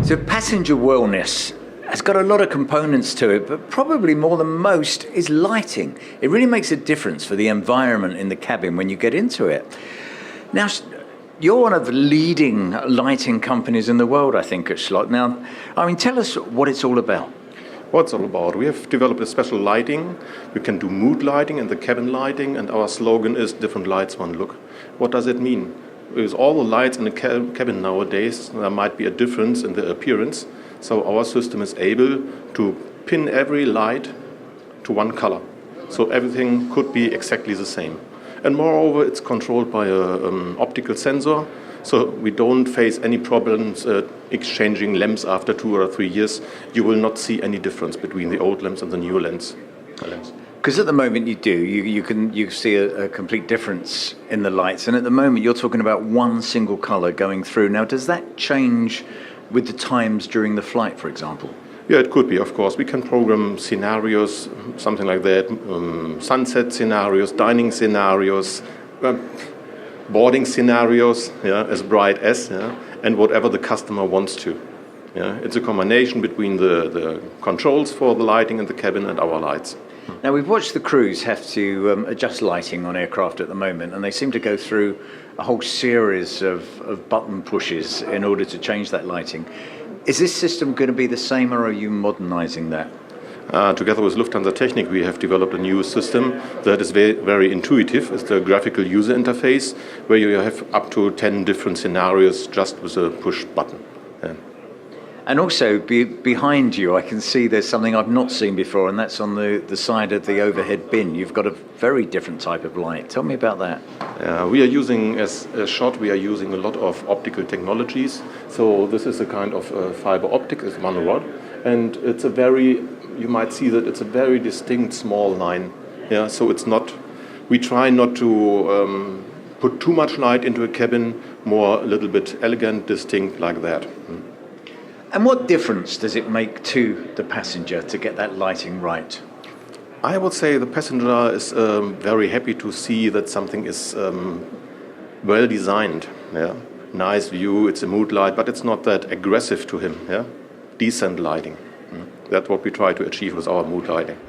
So passenger wellness has got a lot of components to it, but probably more than most is lighting. It really makes a difference for the environment in the cabin when you get into it. Now, you're one of the leading lighting companies in the world, I think, at Schott. Now, I mean, tell us what it's all about. What it's all about. We have developed a special lighting. We can do mood lighting and the cabin lighting, and our slogan is different lights, one look. What does it mean? With all the lights in the cabin nowadays, there might be a difference in the appearance. So our system is able to pin every light to one color. So everything could be exactly the same. And moreover, it's controlled by an optical sensor. So we don't face any problems exchanging lamps after 2 or 3 years. You will not see any difference between the old lamps and the new lamps. Because at the moment you do, you see a complete difference in the lights, and at the moment you're talking about one single colour going through. Now, does that change with the times during the flight, for example? Yeah, it could be, of course. We can program scenarios, something like that, sunset scenarios, dining scenarios, boarding scenarios, as bright as, and whatever the customer wants to. It's a combination between the controls for the lighting in the cabin and our lights. Now, we've watched the crews have to adjust lighting on aircraft at the moment, and they seem to go through a whole series of button pushes in order to change that lighting. Is this system going to be the same, or are you modernising that? Together with Lufthansa Technik, we have developed a new system that is very, very intuitive. It's the graphical user interface, where you have up to 10 different scenarios just with a push button. And also, behind you, I can see there's something I've not seen before, and that's on the side of the overhead bin. You've got a very different type of light. Tell me about that. We are using, as Schott, we are using a lot of optical technologies. So this is a kind of fiber optic, it's one rod, and it's a very, you might see that it's a very distinct small line. So it's not, we try not to put too much light into a cabin, more a little bit elegant, distinct like that. And what difference does it make to the passenger to get that lighting right? I would say the passenger is very happy to see that something is well designed. Nice view, it's a mood light, but it's not that aggressive to him. Decent lighting. That's what we try to achieve with our mood lighting.